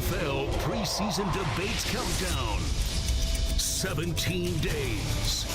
NFL preseason debates countdown. 17 days.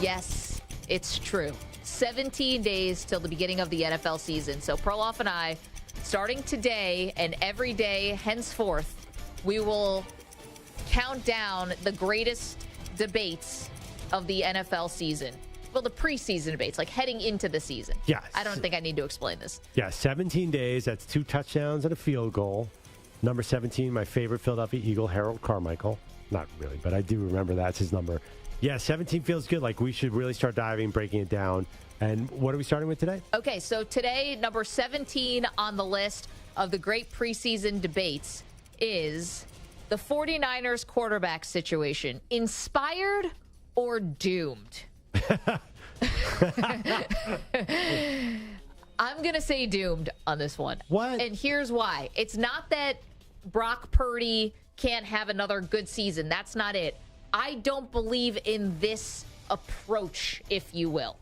Yes, it's true. 17 days till the beginning of the NFL season. So Perloff and I, starting today and every day henceforth, we will count down the greatest debates of the NFL season. Well, the preseason debates, like heading into the season. Yes. I don't think I need to explain this. Yeah, 17 days. That's 2 touchdowns and a field goal. Number 17, my favorite Philadelphia Eagle, Harold Carmichael. Not really, but I do remember that's his number. Yeah, 17 feels good. Like, we should really start diving, breaking it down. And what are we starting with today? Okay, so today, number 17 on the list of the great preseason debates is the 49ers quarterback situation. Inspired or doomed? I'm going to say doomed on this one. What? And here's why. It's not that Brock Purdy can't have another good season. That's not it. I don't believe in this approach, if you will.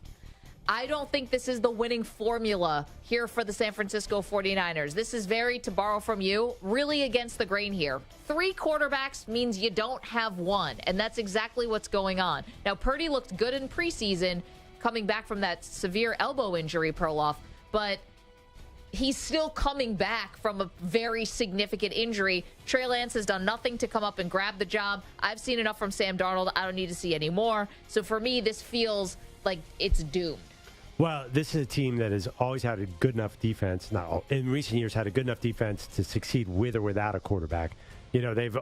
I don't think this is the winning formula here for the San Francisco 49ers. This is very, to borrow from you, really against the grain here. 3 quarterbacks means you don't have one, and that's exactly what's going on. Now, Purdy looked good in preseason, coming back from that severe elbow injury, Perloff, but he's still coming back from a very significant injury. Trey Lance has done nothing to come up and grab the job. I've seen enough from Sam Darnold. I don't need to see any more. So for me, this feels like it's doomed. Well, this is a team that has always had a good enough defense. In recent years, had a good enough defense to succeed with or without a quarterback. You know, they've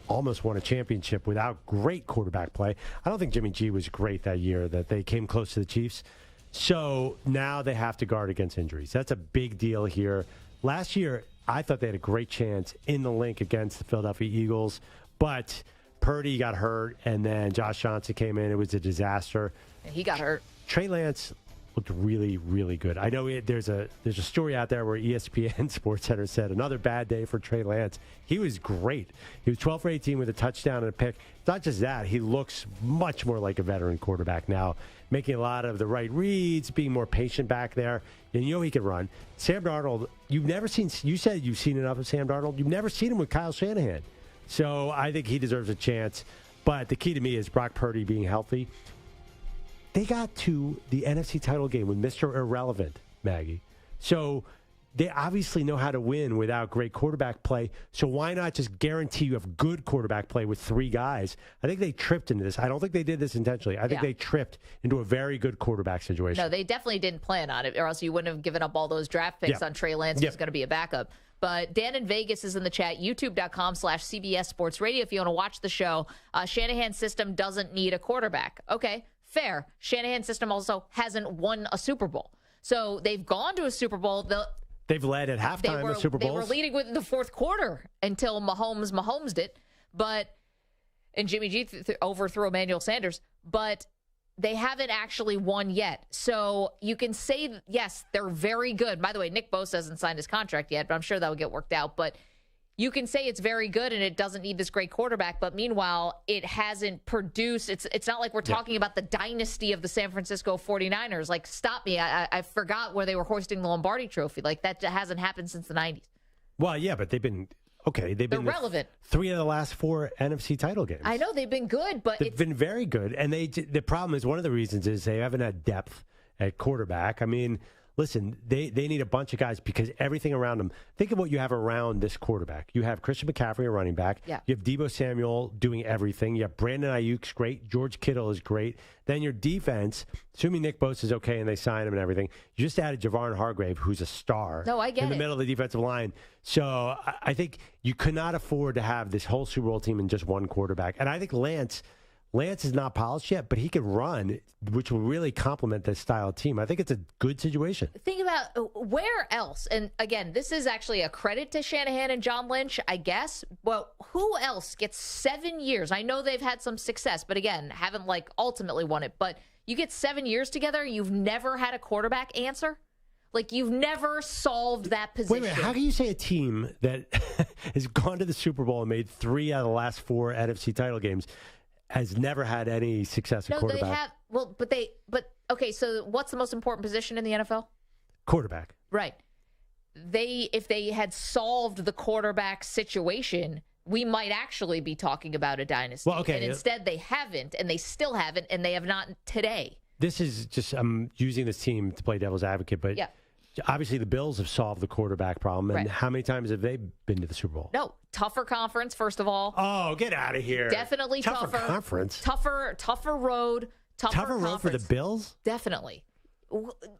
almost won a championship without great quarterback play. I don't think Jimmy G was great that year that they came close to the Chiefs. So now they have to guard against injuries. That's a big deal here. Last year, I thought they had a great chance in the link against the Philadelphia Eagles, but Purdy got hurt, and then Josh Johnson came in. It was a disaster. He got hurt. Trey Lance looked really, really good. I know there's a story out there where ESPN SportsCenter said another bad day for Trey Lance. He was great. He was 12 for 18 with a touchdown and a pick. It's not just that. He looks much more like a veteran quarterback now, making a lot of the right reads, being more patient back there. And you know he can run. Sam Darnold, you said you've seen enough of Sam Darnold. You've never seen him with Kyle Shanahan. So I think he deserves a chance. But the key to me is Brock Purdy being healthy. They got to the NFC title game with Mr. Irrelevant, Maggie. So they obviously know how to win without great quarterback play. So why not just guarantee you have good quarterback play with 3 guys? I think they tripped into this. I don't think they did this intentionally. I think they tripped into a very good quarterback situation. No, they definitely didn't plan on it, or else you wouldn't have given up all those draft picks on Trey Lance, who's going to be a backup. But Dan in Vegas is in the chat, youtube.com/CBS Sports Radio. If you want to watch the show, Shanahan's system doesn't need a quarterback. Okay. Fair. Shanahan's system also hasn't won a Super Bowl. So they've gone to a Super Bowl. They've led at halftime of Super Bowls. They were leading with the fourth quarter until Mahomes it. And Jimmy G overthrew Emmanuel Sanders. But they haven't actually won yet. So you can say, yes, they're very good. By the way, Nick Bosa hasn't signed his contract yet, but I'm sure that will get worked out. But you can say it's very good and it doesn't need this great quarterback, but meanwhile, it hasn't produced. It's not like we're talking about the dynasty of the San Francisco 49ers. Like, stop me. I forgot where they were hoisting the Lombardi trophy. Like, that hasn't happened since the 90s. Well, yeah, but they've been relevant. 3 of the last 4 NFC title games. I know they've been good, but they've been very good. And the problem is, one of the reasons is they haven't had depth at quarterback. I mean, listen, they need a bunch of guys because everything around them. Think of what you have around this quarterback. You have Christian McCaffrey, a running back. Yeah. You have Deebo Samuel doing everything. You have Brandon Ayuk's great. George Kittle is great. Then your defense, assuming Nick Bosa is okay and they sign him and everything, you just added Javon Hargrave, who's a star. No, I get in the middle of the defensive line. So I think you could not afford to have this whole Super Bowl team in just one quarterback. And I think Lance is not polished yet, but he can run, which will really complement this style of team. I think it's a good situation. Think about where else, and again, this is actually a credit to Shanahan and John Lynch, I guess. Well, who else gets 7 years? I know they've had some success, but again, haven't ultimately won it. But you get 7 years together, you've never had a quarterback answer? Like, you've never solved that position. Wait, how can you say a team that has gone to the Super Bowl and made 3 out of the last 4 NFC title games has never had any success at quarterback? No, they have. Well, but okay, so what's the most important position in the NFL? Quarterback. Right. if they had solved the quarterback situation, we might actually be talking about a dynasty. Well, okay. And instead they haven't, and they still haven't, and they have not today. This is just, I'm using this team to play devil's advocate, but obviously the Bills have solved the quarterback problem. And how many times have they been to the Super Bowl? No, tougher conference, first of all. Oh, get out of here. Definitely tougher. Conference. Tougher road. Tougher road for the Bills? Definitely.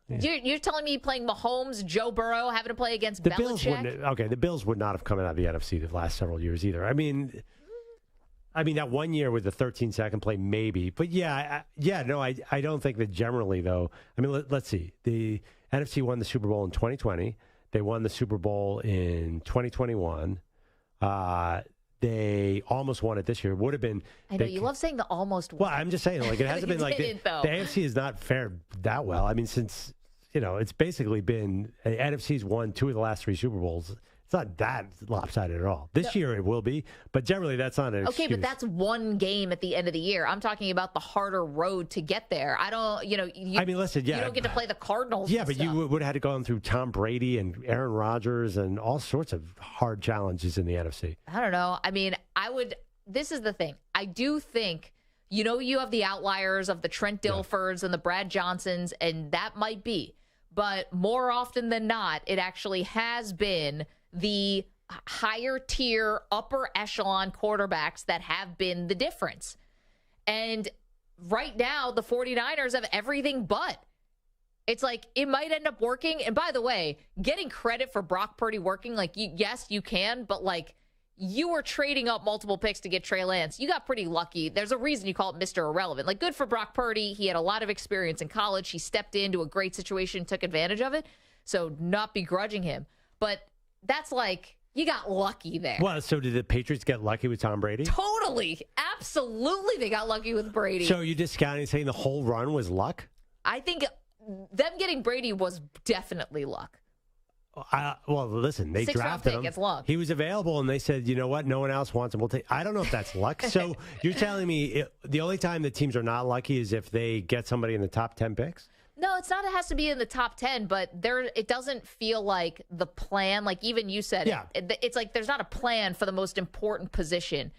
You're telling me playing Mahomes, Joe Burrow, having to play against Belichick? The Bills would not have come out of the NFC the last several years either. I mean, that 1 year with the 13-second play, maybe. But I don't think that generally, though. I mean, let's see. The NFC won the Super Bowl in 2020. They won the Super Bowl in 2021. They almost won it this year. It would have been. I know you love saying the almost won. Well, I'm just saying, like, it hasn't been like the AFC has not fared that well. I mean, since it's basically been NFC's won 2 of the last 3 Super Bowls. It's not that lopsided at all. This year it will be, but generally that's not an excuse. Okay, but that's one game at the end of the year. I'm talking about the harder road to get there. I don't, you don't get to play the Cardinals. Yeah, but you would have had to go through Tom Brady and Aaron Rodgers and all sorts of hard challenges in the NFC. I don't know. I mean, this is the thing. I do think, you have the outliers of the Trent Dilferds and the Brad Johnsons, and that might be. But more often than not, it actually has been the higher tier, upper echelon quarterbacks that have been the difference. And right now, the 49ers have everything but. It's like, it might end up working. And by the way, getting credit for Brock Purdy working, yes, you can, but you were trading up multiple picks to get Trey Lance. You got pretty lucky. There's a reason you call it Mr. Irrelevant. Good for Brock Purdy. He had a lot of experience in college. He stepped into a great situation, took advantage of it. So not begrudging him. But that's you got lucky there. Well, so did the Patriots get lucky with Tom Brady? Totally. Absolutely, they got lucky with Brady. So you're discounting saying the whole run was luck? I think them getting Brady was definitely luck. Well, listen, they drafted him. It's luck. He was available, and they said, you know what? No one else wants him. We'll take. I don't know if that's luck. So you're telling me the only time the teams are not lucky is if they get somebody in the top 10 picks? No, it's not. It has to be in the top 10, but it doesn't feel like the plan. Even you said, it's like there's not a plan for the most important position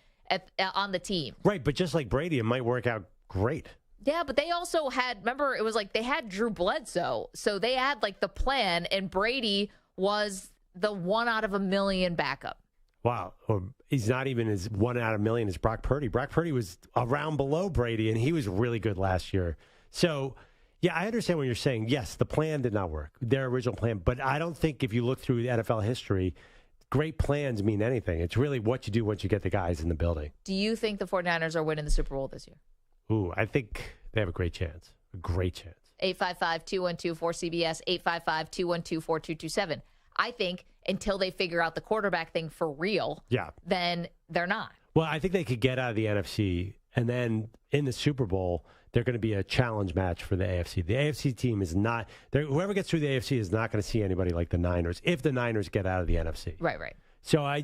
on the team. Right, but just like Brady, it might work out great. Yeah, but they also had, remember, it was they had Drew Bledsoe, so they had the plan, and Brady was the 1 out of a million backup. Wow. Or he's not even as 1 out of a million as Brock Purdy. Brock Purdy was around below Brady, and he was really good last year. So, yeah, I understand what you're saying. Yes, the plan did not work, their original plan. But I don't think if you look through the NFL history, great plans mean anything. It's really what you do once you get the guys in the building. Do you think the 49ers are winning the Super Bowl this year? Ooh, I think they have a great chance. A great chance. 855-212-4CBS, 855-212-4227. I think until they figure out the quarterback thing for real, then they're not. Well, I think they could get out of the NFC, and then in the Super Bowl, they're going to be a challenge match for the AFC. The AFC team is not – whoever gets through the AFC is not going to see anybody like the Niners if the Niners get out of the NFC. Right. So, I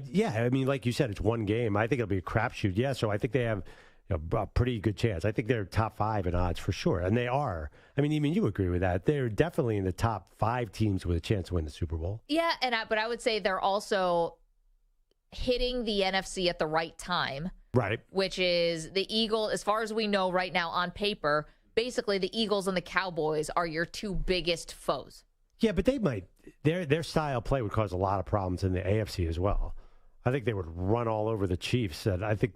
mean, like you said, it's one game. I think it'll be a crapshoot. Yeah, so I think they have – a pretty good chance. I think they're top 5 in odds for sure, and they are. I mean, even you agree with that. They're definitely in the top 5 teams with a chance to win the Super Bowl. Yeah, but I would say they're also hitting the NFC at the right time. Right. Which is the Eagles, as far as we know right now on paper, basically the Eagles and the Cowboys are your 2 biggest foes. Yeah, but they might. Their style play would cause a lot of problems in the AFC as well. I think they would run all over the Chiefs. And I think,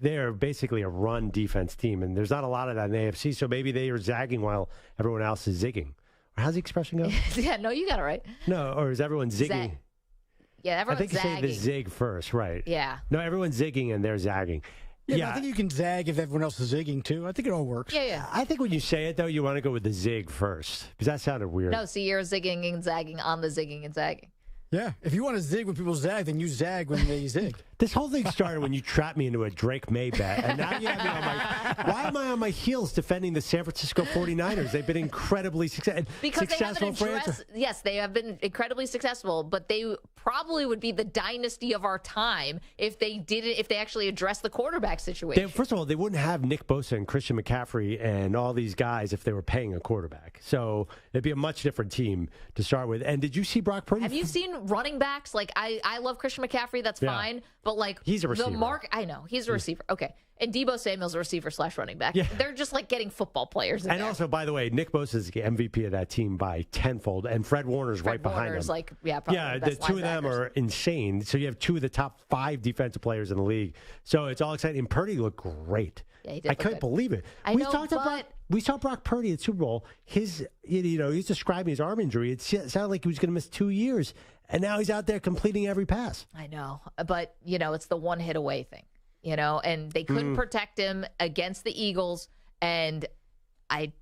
they're basically a run defense team, and there's not a lot of that in the AFC, so maybe they are zagging while everyone else is zigging. How's the expression go? Yeah, no, you got it right. No, or is everyone zigging? Yeah, everyone's zagging. I think you say the zig first, right? Yeah. No, everyone's zigging and they're zagging. Yeah, I think you can zag if everyone else is zigging, too. I think it all works. Yeah. I think when you say it, though, you want to go with the zig first, because that sounded weird. No, see, you're zigging and zagging on the zigging and zagging. Yeah, if you want to zig when people zag, then you zag when they zig. This whole thing started when you trapped me into a Drake May bet, and now you have me on my. Why am I on my heels defending the San Francisco 49ers? They've been incredibly successful. Because they haven't franchise. addressed, yes, they have been incredibly successful, but they probably would be the dynasty of our time if they actually addressed the quarterback situation. First of all, they wouldn't have Nick Bosa and Christian McCaffrey and all these guys if they were paying a quarterback. So it'd be a much different team to start with. And did you see Brock Purdy? Have you seen running backs? Like, I love Christian McCaffrey. That's fine. But, like, he's a receiver. I know. He's a receiver. Okay. And Debo Samuel's a receiver / running back. Yeah. They're just, like, getting football players in And there. also, by the way, Nick Bosa is the MVP of that team by tenfold, and Fred Warner's right behind him. Like, probably the two of them are insane. So you have two of the top 5 defensive players in the league. So it's all exciting. And Purdy looked great. Yeah, he did. I couldn't believe it. We saw Brock Purdy at Super Bowl. He's describing his arm injury. It sounded like he was going to miss 2 years, and now he's out there completing every pass. I know, but it's the one hit away thing, and they couldn't protect him against the Eagles, and I'm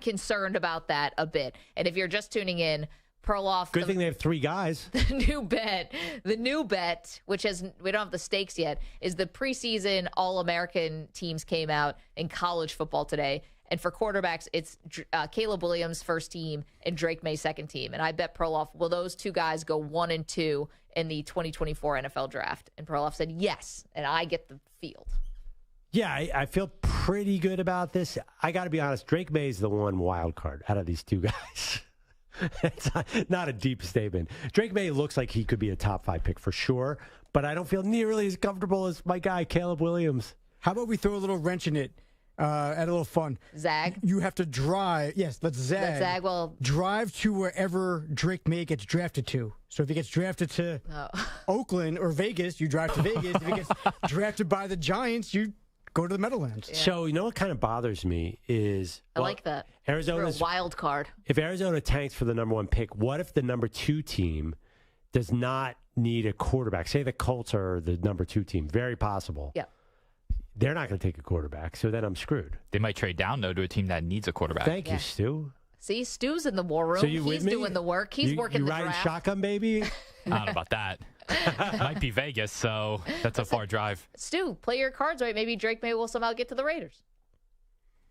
concerned about that a bit. And if you're just tuning in, Perloff. Good thing they have 3 guys. The new bet, which we don't have the stakes yet, is the preseason All-American teams came out in college football today. And for quarterbacks, it's Caleb Williams' first team and Drake May second team. And I bet Perloff, will those 2 guys go 1 and 2 in the 2024 NFL draft? And Perloff said yes, and I get the field. Yeah, I feel pretty good about this. I got to be honest, Drake May is the one wild card out of these 2 guys. It's not a deep statement. Drake May looks like he could be a top 5 pick for sure, but I don't feel nearly as comfortable as my guy, Caleb Williams. How about we throw a little wrench in it, add a little fun? Zag? You have to drive. Yes, let's zag. Let's zag. Well, drive to wherever Drake May gets drafted to. So if he gets drafted to Oakland or Vegas, you drive to Vegas. If he gets drafted by the Giants, you go to the Meadowlands. Yeah. So you know what kind of bothers me is I like that. Arizona's a wild card. If Arizona tanks for the number 1 pick, what if the number 2 team does not need a quarterback? Say the Colts are the number 2 team. Very possible. Yeah. They're not going to take a quarterback, so then I'm screwed. They might trade down, though, to a team that needs a quarterback. Thank you, Stu. See, Stu's in the war room. So he's doing the work. He's working the draft. You riding shotgun, baby? I don't know about that. Might be Vegas, so that's a far drive. Stu, play your cards right. Maybe Drake May will somehow get to the Raiders.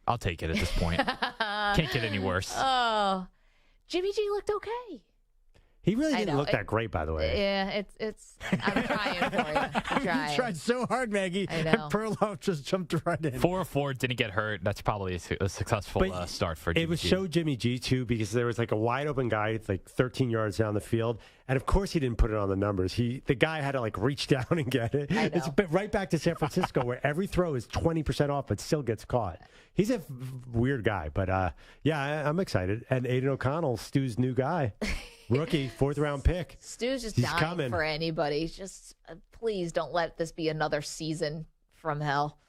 I'll take it at this point. Can't get any worse. Oh, Jimmy G looked okay. He really didn't look that great, by the way. Yeah, it's. I'm trying for you. I'm trying. You tried so hard, Maggie. I know. And Perloff just jumped right in. 4-4, didn't get hurt. That's probably a successful start for Jimmy G. It was so Jimmy G, too, because there was like a wide open guy like 13 yards down the field. And, of course, he didn't put it on the numbers. The guy had to, like, reach down and get it. I know. It's right back to San Francisco where every throw is 20% off but still gets caught. He's a weird guy. But, I'm excited. And Aiden O'Connell, Stu's new guy. Rookie, 4th-round pick. Stu's just He's dying coming. for anybody. Just please don't let this be another season from hell.